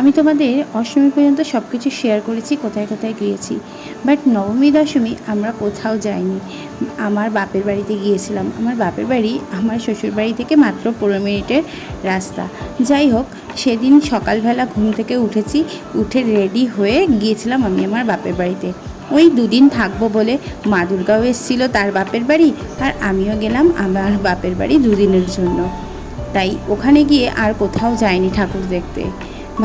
আমি তোমাদের অষ্টমী পর্যন্ত সব কিছু শেয়ার করেছি, কোথায় কোথায় গিয়েছি। বাট নবমী দশমী আমরা কোথাও যাইনি। আমার বাপের বাড়িতে গিয়েছিলাম। আমার বাপের বাড়ি আমার শ্বশুর বাড়ি থেকে মাত্র 15 মিনিটের রাস্তা। যাই হোক, সেদিন সকালবেলা ঘুম থেকে উঠেছি, উঠে রেডি হয়ে গিয়েছিলাম আমি আমার বাপের বাড়িতে। ওই দুদিন থাকবো বলে মা দুর্গাও এসেছিলো তার বাপের বাড়ি, আর আমিও গেলাম আমার বাপের বাড়ি দুদিনের জন্য। তাই ওখানে গিয়ে আর কোথাও যাইনি ঠাকুর দেখতে।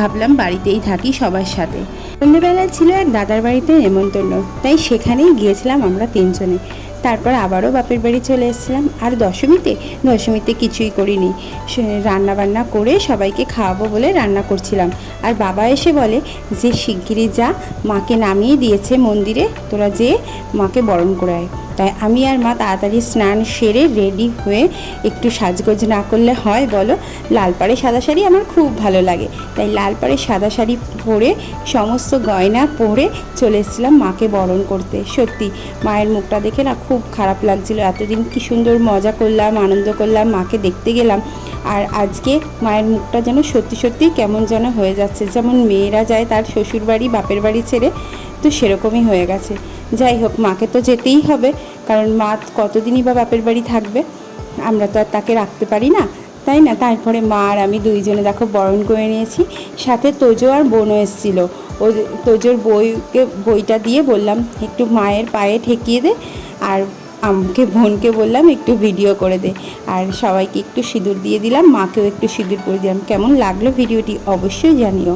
ভাবলাম বাড়িতেই থাকি সবার সাথে। সন্ধ্যেবেলায় ছিল এক দাদার বাড়িতে নেমন্তন্ন, তাই সেখানেই গিয়েছিলাম আমরা তিনজনে। তারপর আবারও বাপের বাড়ি চলে এসেছিলাম। আর দশমীতে কিছুই করিনি, রান্নাবান্না করে সবাইকে খাওয়াবো বলে রান্না করছিলাম। আর বাবা এসে বলে যে শিগগিরই যা, মাকে নামিয়ে দিয়েছে মন্দিরে, তোরা যেয়ে মাকে বরণ করে আয়। তাই আমি আর মা তাড়াতাড়ি স্নান সেরে রেডি হয়ে, একটু সাজগোজ না করলে হয় বলো, লাল পাড়ে সাদা শাড়ি আমার খুব ভালো লাগে, তাই লাল পাড়ে সাদা শাড়ি পরে সমস্ত গয়না পরে চলে এসেছিলাম মাকে বরণ করতে। সত্যি মায়ের মুখটা দেখে না খুব খারাপ লাগছিল। এতদিন কি সুন্দর মজা করলাম, আনন্দ করলাম, মাকে দেখতে গেলাম, আর আজকে মায়ের মুখটা যেন সত্যি সত্যি কেমন যেন হয়ে যাচ্ছে। যেমন মেয়েরা যায় তার শ্বশুর বাড়ি বাপের বাড়ি ছেড়ে, তো সেরকমই হয়ে গেছে। যাই হোক, মাকে তো যেতেই হবে, কারণ মা কতদিনই বা বাপের বাড়ি থাকবে, আমরা তো আর তাকে রাখতে পারি না, তাই না? তারপরে মা আর আমি দুইজনে দেখো বরণ করে নিয়েছি। সাথে তোজো আর বোনও এসেছিলো। ও তোজোর বইটা দিয়ে বললাম একটু মায়ের পায়ে ঠেকিয়ে দে, আর আমাকে বোনকে বললাম একটু ভিডিও করে দে, আর সবাইকে একটু সিঁদুর দিয়ে দিলাম, মাকেও একটু সিঁদুর করে দিলাম। কেমন লাগলো ভিডিওটি অবশ্যই জানিও।